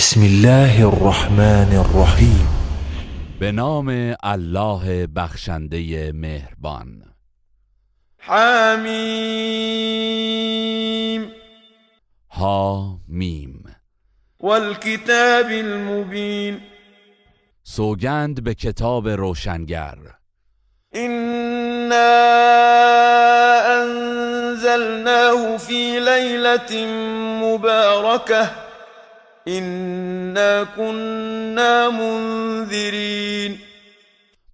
بسم الله الرحمن الرحیم. به نام الله بخشنده مهربان. حمیم. حامیم. والکتاب المبین. سوگند به کتاب روشنگر. إنا أنزلناه في ليلة مباركة إنا كنا منذرين.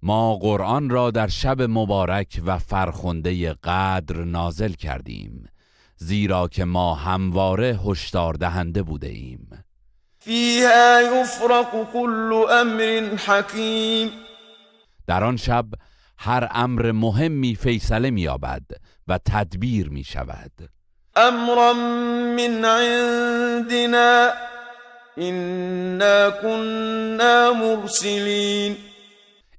ما قرآن را در شب مبارک و فرخنده قدر نازل کردیم، زیرا که ما همواره هشدار دهنده بوده ایم. فيها يفرق كل أمر حكيم. در آن شب هر امر مهمی فیصله می‌یابد و تدبیر می‌شود. امرا من عندنا إنا كنا مرسلين.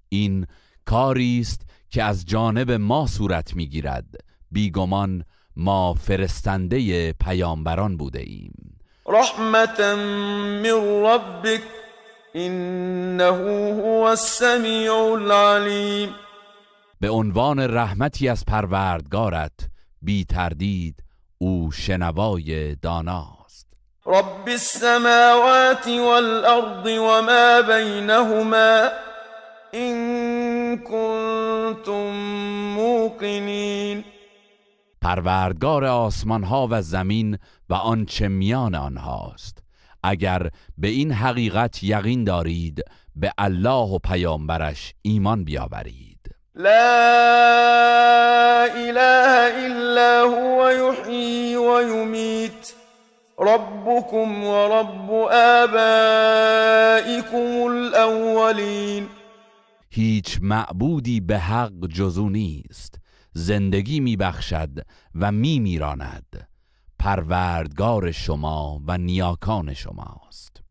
این کاری است که از جانب ما صورت می‌گیرد، بیگمان ما فرستنده پیامبران بوده ایم. رحمة من ربك إنه هو السمیع العلیم. به عنوان رحمتی از پروردگارت، بی تردید او شنوای داناست. رب السماوات والأرض وما بينهما إن كنتم موقنين. پروردگار آسمان ها و زمین و آنچه میان آنهاست، اگر به این حقیقت یقین دارید به الله و پیامبرش ایمان بیاورید. لا إله إلا هو يحيي ويميت ربكم ورب آبائكم الأولين. هیچ معبودی به حق جز او نیست، زندگی میبخشد و میمیراند، پروردگار شما و نیاکان شماست.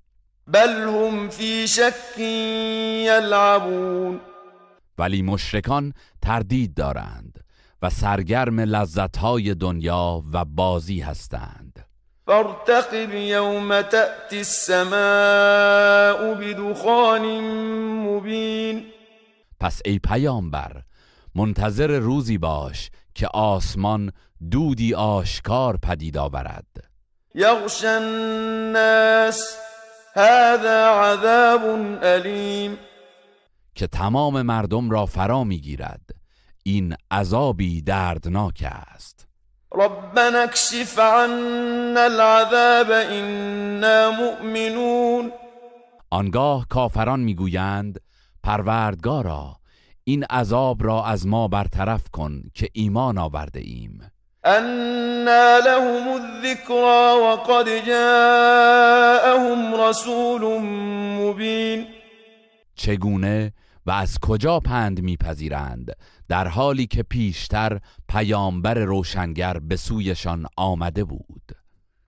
بل هم في شك يلعبون. ولی مشرکان تردید دارند و سرگرم لذتهای دنیا و بازی هستند. فارتقب يوم تأتي السماء بدخان مبين. پس ای پیامبر، منتظر روزی باش که آسمان دودی آشکار پدید آورد. يغشى الناس هذا عذاب أليم. که تمام مردم را فرا میگیرد، این عذابی دردناک است. ربنا اكشف عنا العذاب إنا مؤمنون. آنگاه کافران میگویند پروردگارا، این عذاب را از ما برطرف کن که ایمان آورده ایم. أنا لهم الذكرى وقد جاءهم رسول مبين. چگونه و از کجا پند میپذیرند، در حالی که پیشتر پیامبر روشنگر به سویشان آمده بود.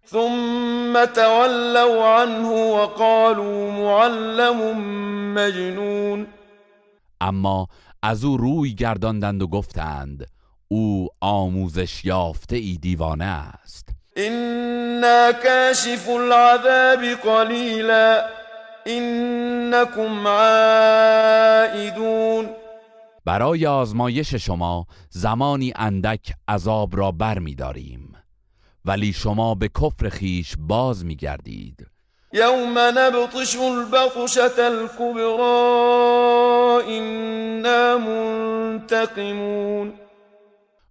ثم تولوا عنه وقالوا معلم مجنون. اما از او روی گرداندند و گفتند او آموزش یافته ای دیوانه است. إنا كاشف العذاب قليلا إنكم عائدون. برای آزمایش شما زمانی اندک عذاب را بر می داریم، ولی شما به کفر خیش باز می گردید. يوم نبطش البطشة الكبرى إنا منتقمون.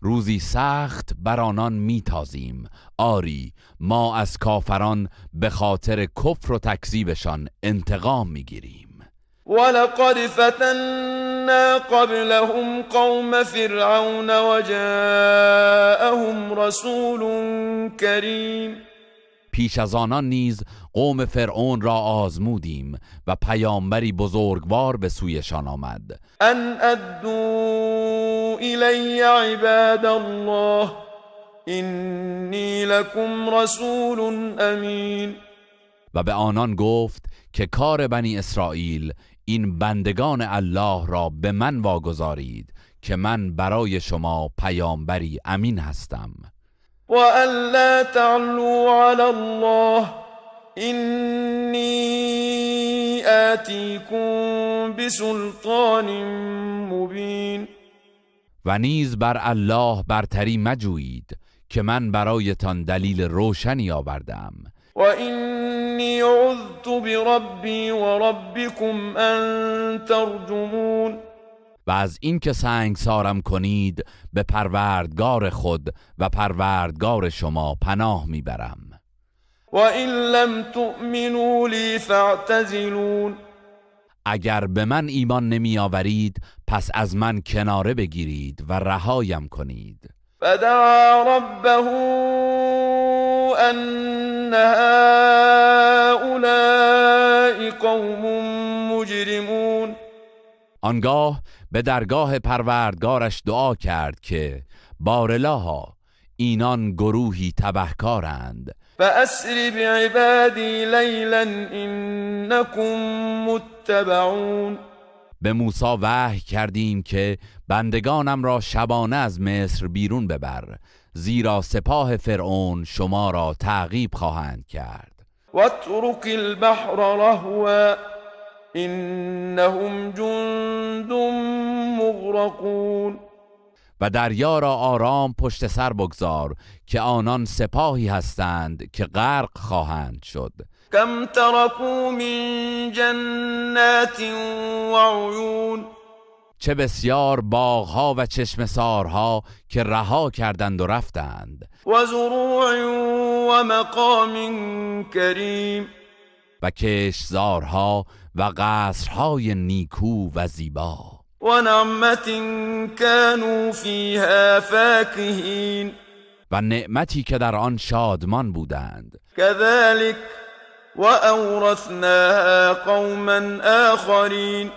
روزی سخت بر آنان می تازیم، آری ما از کافران به خاطر کفر و تکذیبشان انتقام می گیریم. ولقد فتنا قبلهم قوم فرعون وجاءهم رسول کریم. پیش از آنان نیز قوم فرعون را آزمودیم و پیامبری بزرگوار به سویشان آمد. ان ادوا الی عباد الله انی لکم رسول امین. و به آنان گفت که کار بنی اسرائیل، این بندگان الله را به من واگذارید که من برای شما پیامبری امین هستم. وأن لا تعلوا على الله اینی آتیکم بسلطان مبین. و نیز بر الله برتری مجویید که من برایتان دلیل روشنی آوردم. و اینی عذت بربی و ربکم ان ترجمون. و از این که سنگسارم کنید به پروردگار خود و پروردگار شما پناه میبرم. و این لم تؤمنوا لی فاعتزلون. اگر به من ایمان نمی آورید پس از من کناره بگیرید و رهایم کنید. فدعا ربه ان هؤلاء قوم مجرمون. آنگاه به درگاه پروردگارش دعا کرد که بارالها اینان گروهی تبهکارند. فأسر بعبادی لیلا انکم متبعون. به موسی وحی کردیم که بندگانم را شبانه از مصر بیرون ببر، زیرا سپاه فرعون شما را تعقیب خواهند کرد. واترک البحر رهوا انهم جند مغرقون. و دریا را آرام پشت سر بگذار که آنان سپاهی هستند که غرق خواهند شد. کم ترکوا من جنات و عیون. چه بسیار باغها و چشمسارها که رها کردند و رفتند. و زروع و مقام کریم. و کشتزارها و قصرهای نیکو و زیبا. و نعمت كانوا فیها فاکهین. و نعمتی که در آن شادمان بودند. كذلك وأورثناها قوما آخرین.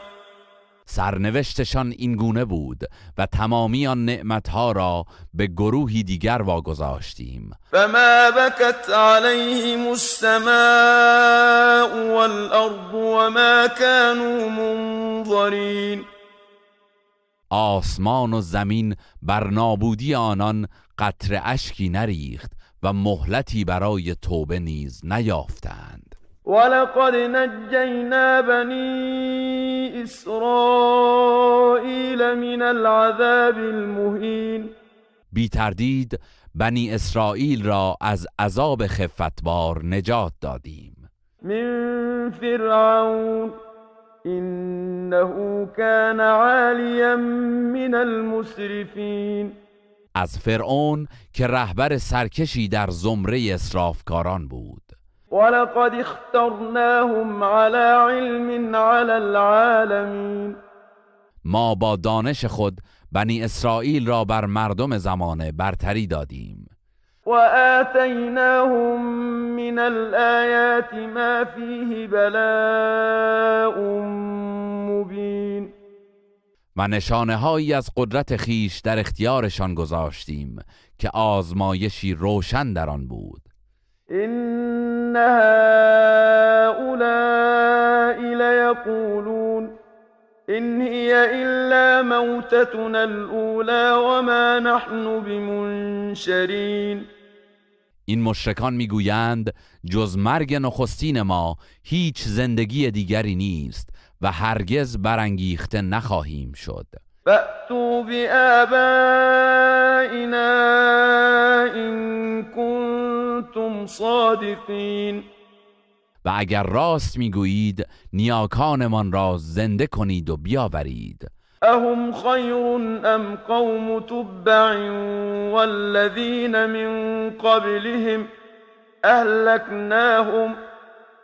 سرنوشتشان این گونه بود و تمامی آن نعمتها را به گروهی دیگر واگذاشتیم. فما بكت عليهم السماء والأرض وما كانوا منظرین. آسمان و زمین بر نابودی آنان قطره اشکی نریخت و مهلتی برای توبه نیز نیافتند. ولقد نجینا بنی اسرائیل من العذاب المهین. بی تردید بنی اسرائیل را از عذاب خفتبار نجات دادیم. من فرعون انه كان عالیا من المسرفین. از فرعون که رهبر سرکشی در زمره اسرافکاران بود. ولقد اخترناهم على علم على العالمین. ما با دانش خود بنی اسرائیل را بر مردم زمانه برتری دادیم. و آتیناهم من الآیات ما فیه بلاء مبین. و نشانه هایی از قدرت خیش در اختیارشان گذاشتیم که آزمایشی روشن در آن بود. ان هؤلاء لیقولون ان هی الا موتتنا الاولى وما نحن بمنشرین. این مشرکان میگویند جز مرگ نخستین ما هیچ زندگی دیگری نیست و هرگز برانگیخته نخواهیم شد. فأتوا بآبائنا إن كنتم صادقین. و اگر راست میگویید نیاکانمان را زنده کنید و بیاورید. اهم خیر ام قوم تبع والذین من قبلهم اهلکناهم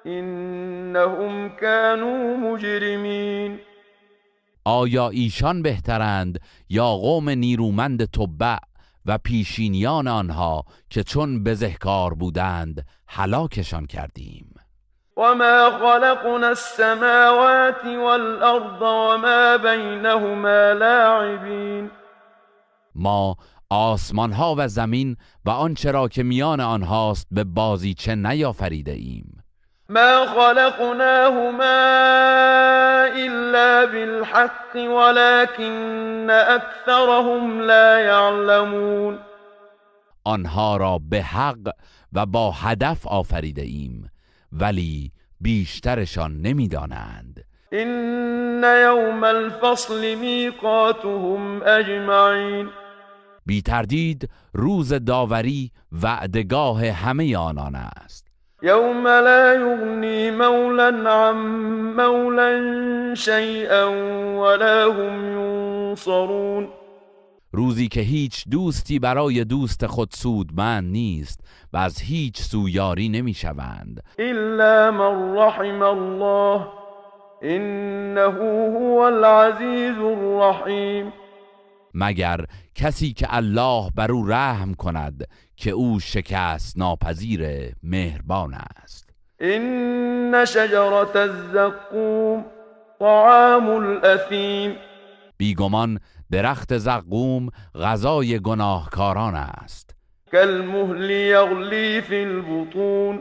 انهم كانوا مجرمین. آیا ایشان بهترند یا قوم نیرومند تبع و پیشینیان آنها که چون بزهکار بودند هلاکشان کردیم؟ وما خلقنا السماوات والأرض وما بينهما لاعبین. ما آسمان ها و زمین و آنچه را که میان آنهاست به بازیچه نیافریده ایم. ما خلقناهما الا بالحق ولكن اکثرهم لا يعلمون. آنها را به حق و با هدف آفریده ایم ولی بیشترشان نمیدانند. إن يوم الفصل ميقاتهم أجمعين بی تردید روز داوری وعدگاه همه آنان است. يوم لا يغني مولا عن مولا شيئا ولا هم ينصرون روزی که هیچ دوستی برای دوست خود سودمند نیست و از هیچ سویاری نمی شوند إلا من رحم الله إنه هو العزيز الرحيم مگر کسی که الله بر او رحم کند که او شکست ناپذیر مهربان است. إن شجرة الزقوم طعام الأثيم بیگمان درخت زقوم غذای گناهکاران است. كالمهل يغلي في البطون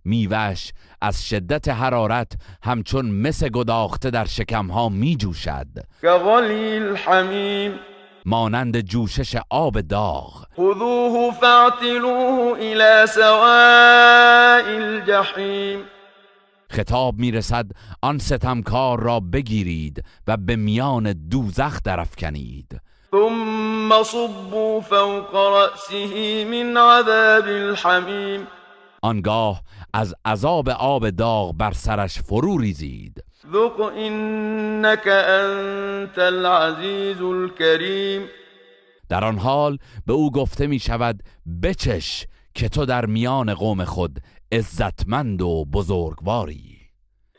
میوه‌اش از شدت حرارت همچون مس گداخته در شکمها می جوشد، كغلي الحميم مانند جوشش آب داغ. خذوه فاعتلوه إلى سواء الجحيم خطاب میرسد آن ستمکار را بگیرید و به میان دوزخ درافکنید. ثم صبوا فوق رأسه من عذاب الحميم آنگاه از عذاب آب داغ بر سرش فرو ریزید. ذق إنك أنت العزيز الكريم در آن حال به او گفته می شود بچش که تو در میان قوم خود عزتمند و بزرگواری.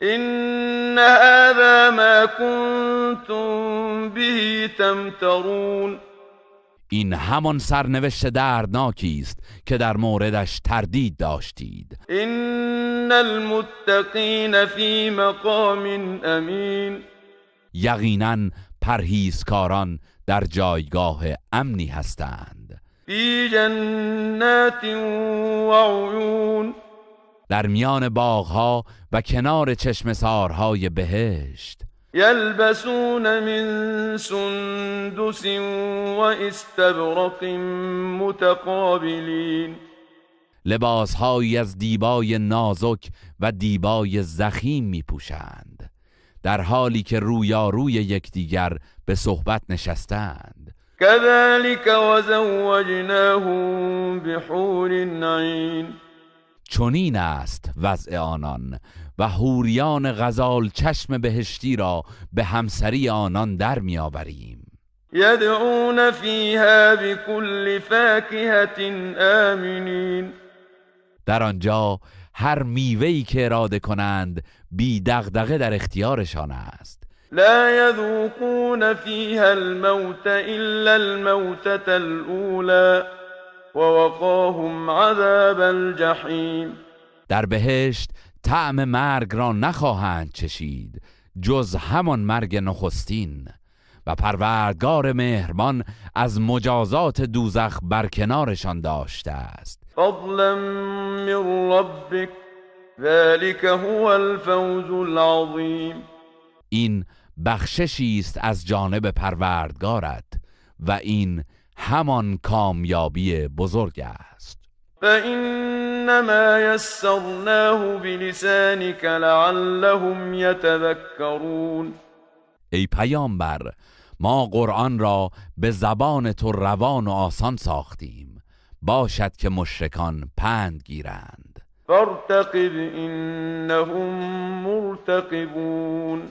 إن هذا ما كنتم به تمترون این همان سرنوشت دردناکی است که در موردش تردید داشتید. إن المتقين في مقام أمين یقینا پرهیزکاران در جایگاه امنی هستند. في جنات وعيون در میان باغها و کنار چشمسارهای بهشت. يلبسون من سندس واستبرق متقابلين لباسهایی از دیبای نازک و دیبای ضخیم می پوشند، در حالی که رویاروی یکدیگر به صحبت نشستند. كذلك وزوجناهم بحور عين چنین است وضع آنان و حوریان غزال چشم بهشتی را به همسری آنان در می آوریم. يدعون فيها بكل فاكهة آمنين در آنجا هر میوه‌ای که اراده کنند بی دغدغه در اختیارشان است. لا يذوقون فيها الموت إلا الموتة الأولى ووقاهم عذاب الجحیم. در بهشت طعم مرگ را نخواهند چشید جز همان مرگ نخستین و پروردگار مهربان از مجازات دوزخ برکنارشان داشته است. فضلا من ربك ذلك هو الفوز العظیم. این بخششی است از جانب پروردگارت و این همان کامیابی بزرگ است. فإنما يسرناه بلسانك لعلهم يتذكرون. ای پیامبر، ما قرآن را به زبان تو روان و آسان ساختیم، باشد که مشرکان پند گیرند. فارتقب إنهم مرتقبون.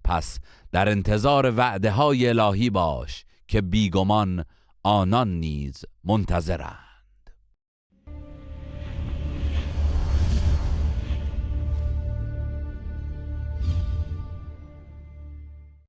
پس در انتظار وعده های الهی باش که بیگمان آنان نیز منتظرند.